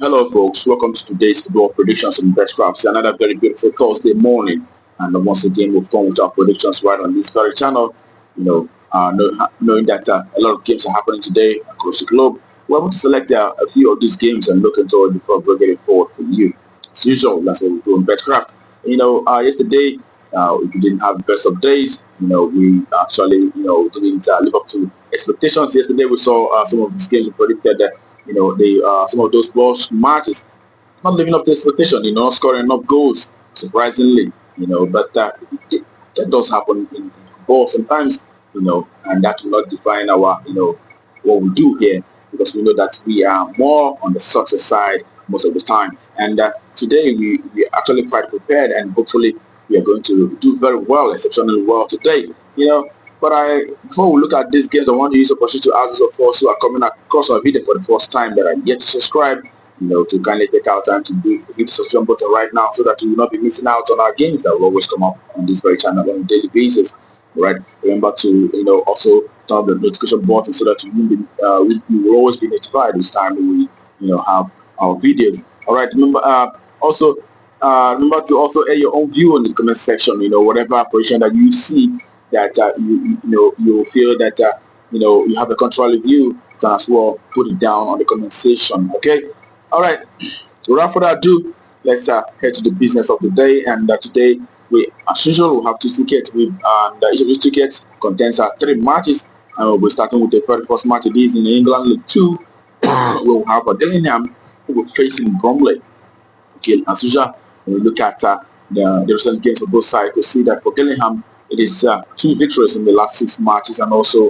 Hello, folks. Welcome to today's football predictions and best crafts. Another very beautiful Thursday morning, and once again, we've come with our predictions right on this very channel. Knowing that a lot of games are happening today across the globe, we're able to select a few of these games and look into it before bringing it forward for you. As usual, that's what we do in Betcraft. Yesterday we didn't have best of days. We actually didn't live up to expectations. Yesterday we saw some of these games we predicted that some of those balls matches not living up to expectation, not scoring enough goals, surprisingly, but that does happen in football sometimes, and that will not define our, what we do here because we know that we are more on the success side most of the time. And today we are actually quite prepared and hopefully we are going to do very well, exceptionally well today, But before we look at these games, I want to use the opportunity to ask those of us who are coming across our video for the first time that are yet to subscribe, to kindly take out time to hit the subscribe button right now so that you will not be missing out on our games that will always come up on this very channel on a daily basis. Right? Remember to also turn on the notification button so that you will always be notified each time we have our videos. All right. Remember to also add your own view in the comment section. Whatever position that you see that you feel that you have a contrary view, you can as well put it down on the comment section. Okay. All right. Without further ado, let's head to the business of the day. And today, as usual, we have two tickets. And each of these tickets contains three matches. And we'll be starting with the very first match. It is in England League Two. We'll have Gillingham who will facing Bromley. Okay, as usual, when we look at the recent games for both sides, we see that for Gillingham, it is two victories in the last six matches and also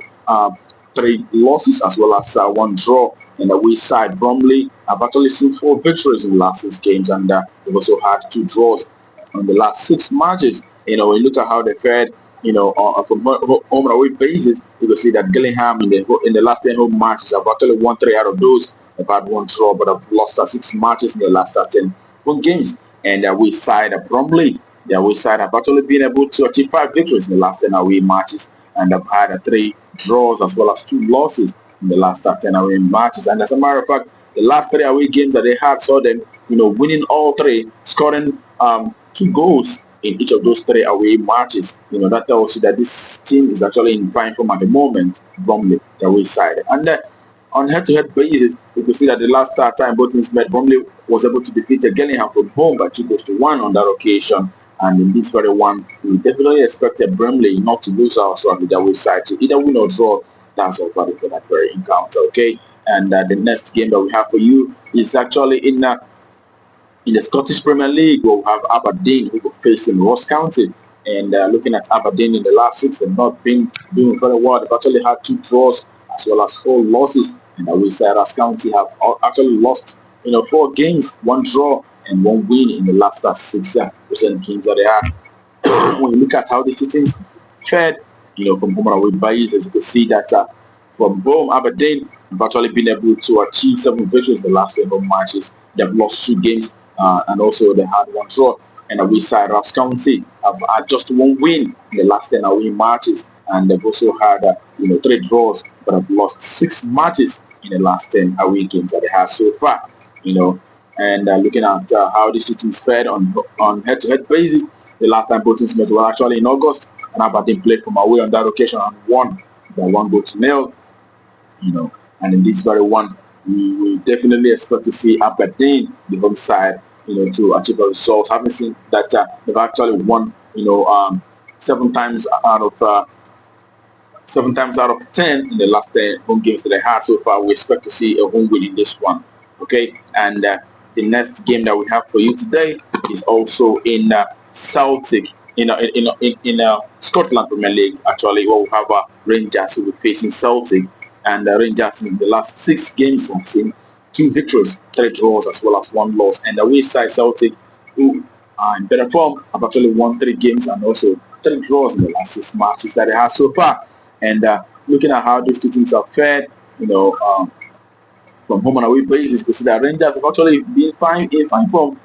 three losses as well as one draw. And the away side, Bromley have actually seen four victories in the last six games and they've also had two draws on the last six matches. When you look at how they fared, from home and away basis, you can see that Gillingham in the last 10 home matches have actually won three out of those. They've had one draw, but have lost six matches in the last 10 home games. And the away side, Bromley, the away side have actually been able to achieve five victories in the last 10 away matches and have had three draws as well as two losses in the last 10 away matches. And as a matter of fact, the last three away games that they had saw them, winning all three, scoring two goals in each of those three away matches. That tells you that this team is actually in fine form at the moment, Bromley, the away side. And on head-to-head basis, you can see that the last time both teams met, Bromley was able to defeat Gillingham from home by 2-1 on that occasion. And in this very one, we definitely expected Bromley not to lose our shot with their way side. So either win or draw, that's all valid for that very encounter, okay? And the next game that we have for you is actually in the Scottish Premier League. We'll have Aberdeen who will face in Ross County. And looking at Aberdeen in the last six, they've not been doing very well. They've actually had two draws as well as four losses. And we say Ross County have actually lost, four games, one draw and one win in the last six recent games that they have. When you look at how these two teams fared, from home and away basis, you can see that from home, Aberdeen have actually been able to achieve 7 victories in the last 10 home matches. They've lost 2 games and also they had one draw. And away side, Ross County have had just one win in the last 10 away matches. And they've also had 3 draws, but have lost 6 matches in the last 10 away games that they have so far. And looking at how these two teams fared on head-to-head basis, the last time both teams met were actually in August, and Aberdeen played from away on that occasion and won by 1-0. And in this very one, we definitely expect to see Aberdeen, the home side, to achieve a result. Having seen that they've actually won, 7 times out of 10 in the last 10 home games that they had so far. We expect to see a home win in this one. Okay, and the next game that we have for you today is also in Celtic, in Scotland Premier League. Actually, where we have Rangers who will be facing Celtic, and Rangers in the last 6 games have seen 2 victories, 3 draws, as well as 1 loss. And the away side Celtic, who are in better form, have actually won 3 games and also 3 draws in the last 6 matches that they have so far. And looking at how these two teams have fared, from home and away basis, you can see that Rangers have actually been in fine form,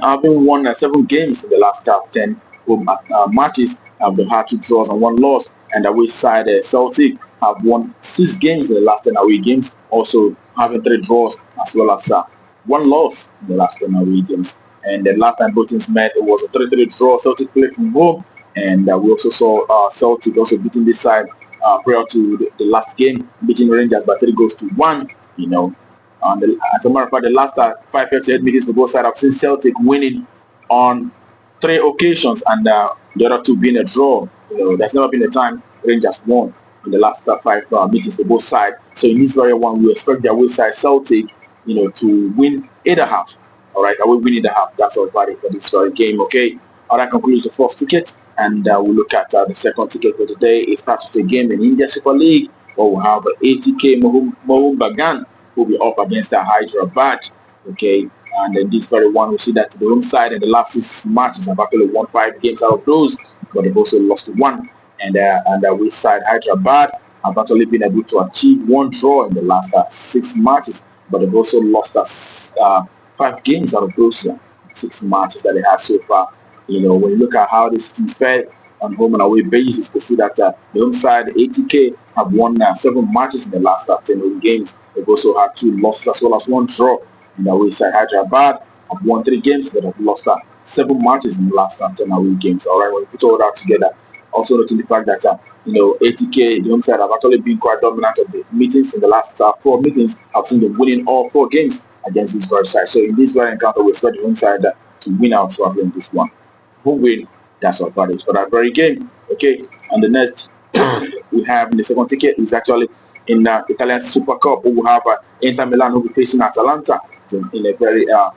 having won 7 games in the last 10 home matches. They've had 2 draws and 1 loss. And the away side, Celtic have won 6 games in the last 10 away games, also having 3 draws as well as one loss in the last 10 away games. And the last time both teams met, it was a 3-3 draw. Celtic played from home, and we also saw Celtic also beating this side prior to the last game, beating Rangers by 3 goals to 1. You know, as a matter of fact, the last 5 head-to-head meetings for both sides, I've seen Celtic winning on 3 occasions, and the other two being a draw. There's never been a time Rangers won in the last 5 meetings for both sides. So in this very one, we expect the away side Celtic, to win 8.5. All right, I will win 8.5. That's all about it for this very game. Okay, all that concludes the first ticket, and we'll look at the second ticket for today. It starts with a game in India Super League, where we'll have 80k Mohun Bagan will be up against Hyderabad. Okay, and then this very one, we see that the home side in the last 6 matches have actually won 5 games out of those, but they've also lost 1. And the away side Hyderabad have actually been able to achieve 1 draw in the last 6 matches, but they've also lost 5 games out of those 6 matches that they have so far. When you look at how this team's fared on home and away basis, you see that the home side 80k have won 7 matches in the last 10 home games. They've also had 2 losses as well as 1 draw. In the away side Hyderabad have won 3 games, but have lost 7 matches in the last 10 away games. All right, when you put all that together, also noting the fact that 80k, the home side have actually been quite dominant of the meetings in the last 4 meetings. I've seen them winning all 4 games against this very side. So in this very encounter, we expect the home side to win out probably in this one. Who win? That's our advantage for that very game. Okay, and the next we have in the second ticket is actually in the Italian Super Cup. We will have Inter Milan who will be facing Atalanta in a very a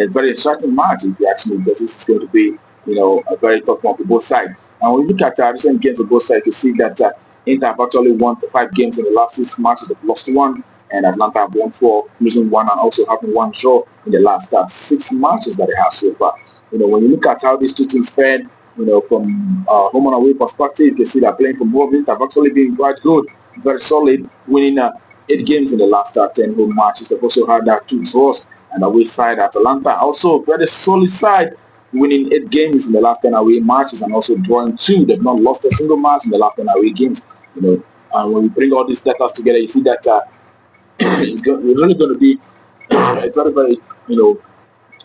very exciting match, if you ask me, because this is going to be a very tough one for both sides. And when you look at recent games for both sides, you see that Inter have actually won 5 games in the last 6 matches. They've lost 1, and Atlanta have won 4, losing 1, and also having 1 draw in the last 6 matches that they have so far. When you look at how these two teams fared, from home and away perspective, you can see that playing from home, Inter have actually been quite good, very solid, winning 8 games in the last 10 home matches. They've also had 2 draws, and away side Atalanta also very solid side, winning 8 games in the last 10 away matches and also drawing 2. They've not lost a single match in the last 10 away games. And when we bring all these data together, you see that it's really going to be a very, very,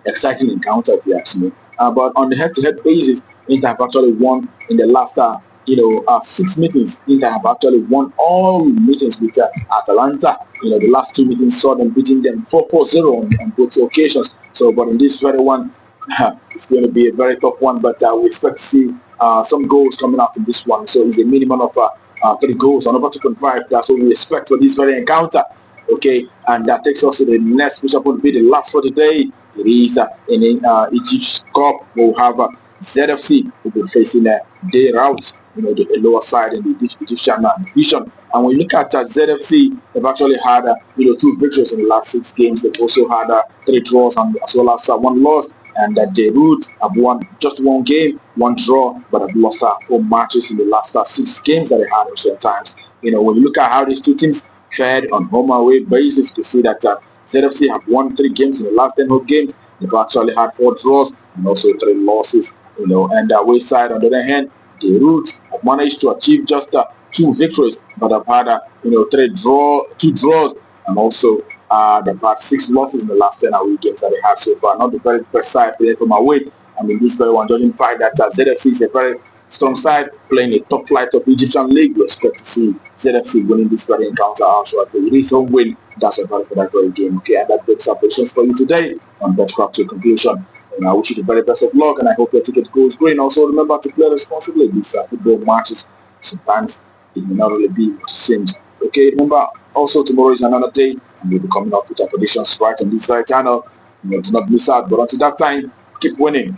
exciting encounter, if you ask me. But on the head-to-head basis, Inter have actually won in the last 6 meetings. Inter have actually won all meetings with Atalanta. The last 2 meetings saw them beating them 4-0 on both occasions. So, but in this very one, it's going to be a very tough one. But we expect to see some goals coming out in this one. So it's a minimum of 3 goals on over 2.5. That's what we expect for this very encounter. Okay, and that takes us to the next, which will be the last for the day. It is in Egypt Cup. We'll have ZFC will be facing day route, the lower side in the Egyptian division. And when you look at ZFC, they've actually had 2 victories in the last 6 games. They've also had 3 draws and as well as 1 loss. And the Root have won just 1 game, 1 draw, but have lost 4 matches in the last 6 games that they had recent times. When you look at how these two teams fared on home and away basis, you see that ZFC have won 3 games in the last 10 home games. They've actually had 4 draws and also 3 losses. And the away side, on the other hand, the Roots have managed to achieve just 2 victories, but have had 2 draws, and also they've had 6 losses in the last 10 away games that they have so far. Not the very best side playing from away. I mean, this very one doesn't find that ZFC is a very strong side playing a top flight of Egyptian league. We expect to see ZFC winning this very encounter also. It is home win. That's a very for that very game. Okay, and that breaks our patience for you today on Betcraft to conclusion. And I wish you the very best of luck, and I hope your ticket goes green. Also, remember to play responsibly. These football matches, sometimes it may not really be what it seems. Okay, remember also tomorrow is another day, and we'll be coming up with our predictions right on this very channel. Do not miss out. But until that time, keep winning.